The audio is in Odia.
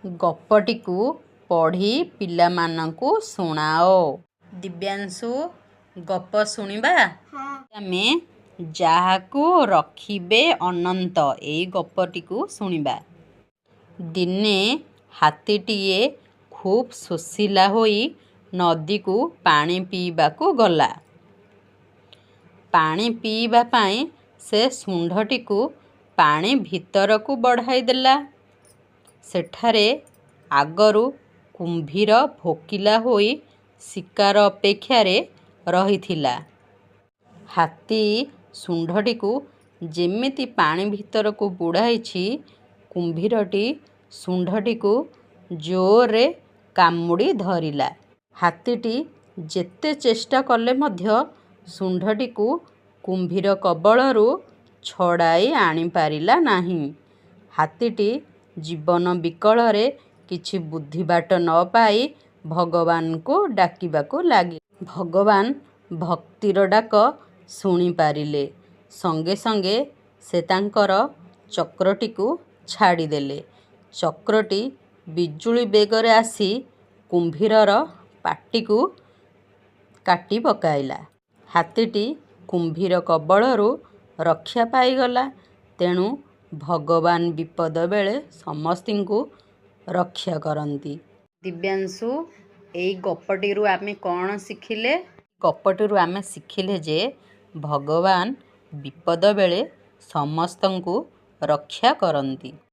ଗପଟିକୁ ପଢ଼ି ପିଲାମାନଙ୍କୁ ଶୁଣାଅ। ଦିବ୍ୟାଂଶୁ, ଗପ ଶୁଣିବା। ଆମେ ଯାହାକୁ ରଖିବେ ଅନନ୍ତ ଏଇ ଗପଟିକୁ ଶୁଣିବା। ଦିନେ ହାତୀଟିଏ ଖୁବ୍ ଶୋଷିଲା ହୋଇ ନଦୀକୁ ପାଣି ପିଇବାକୁ ଗଲା। ପାଣି ପିଇବା ପାଇଁ ସେ ଶୁଣ୍ଢଟିକୁ ପାଣି ଭିତରକୁ ବଢ଼ାଇ ଦେଲା। ସେଠାରେ ଆଗରୁ କୁମ୍ଭୀର ଭୋକିଲା ହୋଇ ଶିକାର ଅପେକ୍ଷାରେ ରହିଥିଲା। ହାତୀ ଶୁଣ୍ଢଟିକୁ ଯେମିତି ପାଣି ଭିତରକୁ ବୁଡ଼ାଇଛି, କୁମ୍ଭୀରଟି ଶୁଣ୍ଢଟିକୁ ଜୋରରେ କାମୁଡ଼ି ଧରିଲା। ହାତୀଟି ଯେତେ ଚେଷ୍ଟା କଲେ ମଧ୍ୟ ଶୁଣ୍ଢଟିକୁ କୁମ୍ଭୀର କବଳରୁ ଛଡ଼ାଇ ଆଣିପାରିଲା ନାହିଁ। ହାତୀଟି ଜୀବନ ବିକଳରେ କିଛି ବୁଦ୍ଧିବାଟ ନ ପାଇ ଭଗବାନଙ୍କୁ ଡାକିବାକୁ ଲାଗିଲା। ଭଗବାନ ଭକ୍ତିର ଡାକ ଶୁଣିପାରିଲେ। ସଙ୍ଗେ ସଙ୍ଗେ ସେ ତାଙ୍କର ଚକ୍ରଟିକୁ ଛାଡ଼ିଦେଲେ। ଚକ୍ରଟି ବିଜୁଳି ବେଗରେ ଆସି କୁମ୍ଭୀରର ପାଟିକୁ କାଟି ପକାଇଲା। ହାତୀଟି କୁମ୍ଭୀର କବଳରୁ ରକ୍ଷା ପାଇଗଲା। ତେଣୁ ଭଗବାନ ବିପଦ ବେଳେ ସମସ୍ତଙ୍କୁ ରକ୍ଷା କରନ୍ତି। ଦିବ୍ୟାଂଶୁ, ଏଇ ଗପଟିରୁ ଆମେ କ'ଣ ଶିଖିଲେ? ଗପଟିରୁ ଆମେ ଶିଖିଲେ ଯେ ଭଗବାନ ବିପଦ ବେଳେ ସମସ୍ତଙ୍କୁ ରକ୍ଷା କରନ୍ତି।